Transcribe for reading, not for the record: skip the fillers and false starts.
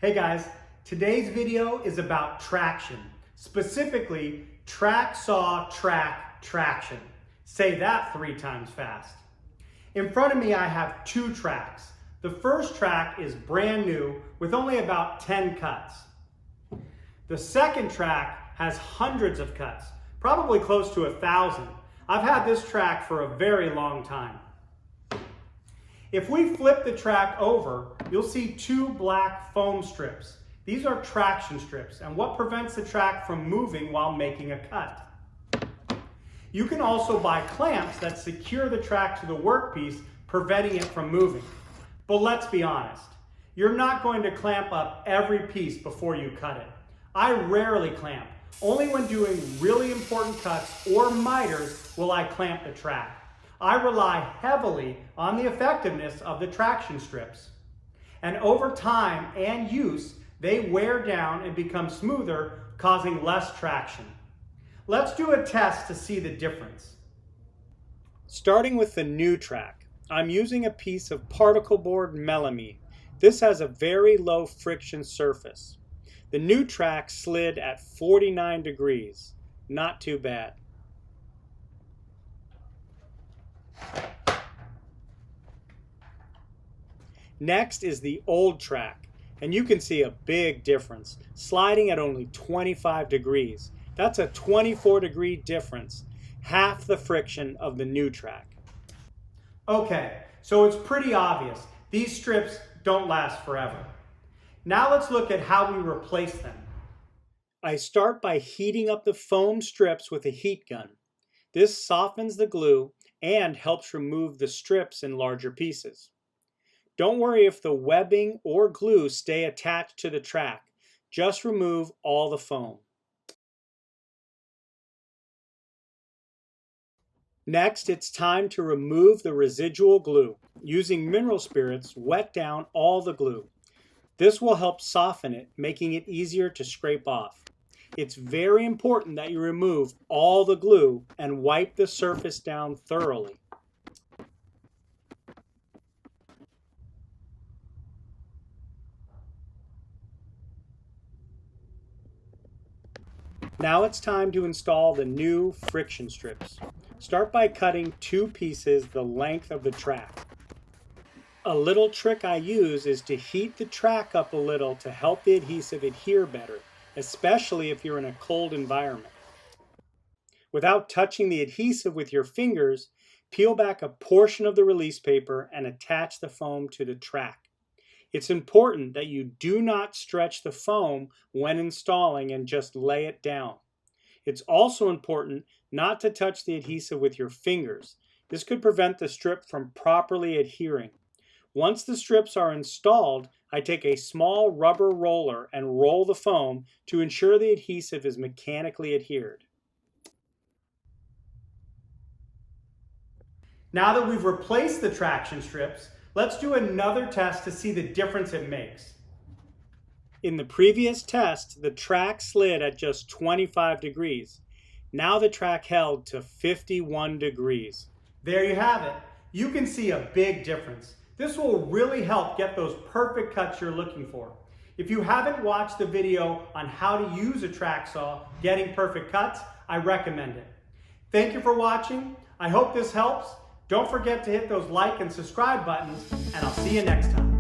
Hey guys, today's video is about traction, specifically track saw track traction. Say that 3 times fast. In front of me I have 2 tracks. The first track is brand new with only about 10 cuts. The second track has hundreds of cuts, probably close to 1,000. I've had this track for a very long time. If we flip the track over, you'll see 2 black foam strips. These are traction strips and what prevents the track from moving while making a cut. You can also buy clamps that secure the track to the workpiece, preventing it from moving. But let's be honest, you're not going to clamp up every piece before you cut it. I rarely clamp. Only when doing really important cuts or miters will I clamp the track. I rely heavily on the effectiveness of the traction strips. And over time and use, they wear down and become smoother, causing less traction. Let's do a test to see the difference. Starting with the new track, I'm using a piece of particle board melamine. This has a very low friction surface. The new track slid at 49 degrees. Not too bad. Next is the old track, and you can see a big difference, sliding at only 25 degrees. That's a 24-degree difference, half the friction of the new track. Okay, so it's pretty obvious. These strips don't last forever. Now let's look at how we replace them. I start by heating up the foam strips with a heat gun. This softens the glue and helps remove the strips in larger pieces. Don't worry if the webbing or glue stay attached to the track. Just remove all the foam. Next, it's time to remove the residual glue. Using mineral spirits, wet down all the glue. This will help soften it, making it easier to scrape off. It's very important that you remove all the glue and wipe the surface down thoroughly. Now it's time to install the new friction strips. Start by cutting 2 pieces the length of the track. A little trick I use is to heat the track up a little to help the adhesive adhere better, especially if you're in a cold environment. Without touching the adhesive with your fingers, peel back a portion of the release paper and attach the foam to the track. It's important that you do not stretch the foam when installing and just lay it down. It's also important not to touch the adhesive with your fingers. This could prevent the strip from properly adhering. Once the strips are installed, I take a small rubber roller and roll the foam to ensure the adhesive is mechanically adhered. Now that we've replaced the traction strips, let's do another test to see the difference it makes. In the previous test, the track slid at just 25 degrees. Now the track held to 51 degrees. There you have it. You can see a big difference. This will really help get those perfect cuts you're looking for. If you haven't watched the video on how to use a track saw getting perfect cuts, I recommend it. Thank you for watching. I hope this helps. Don't forget to hit those like and subscribe buttons, and I'll see you next time.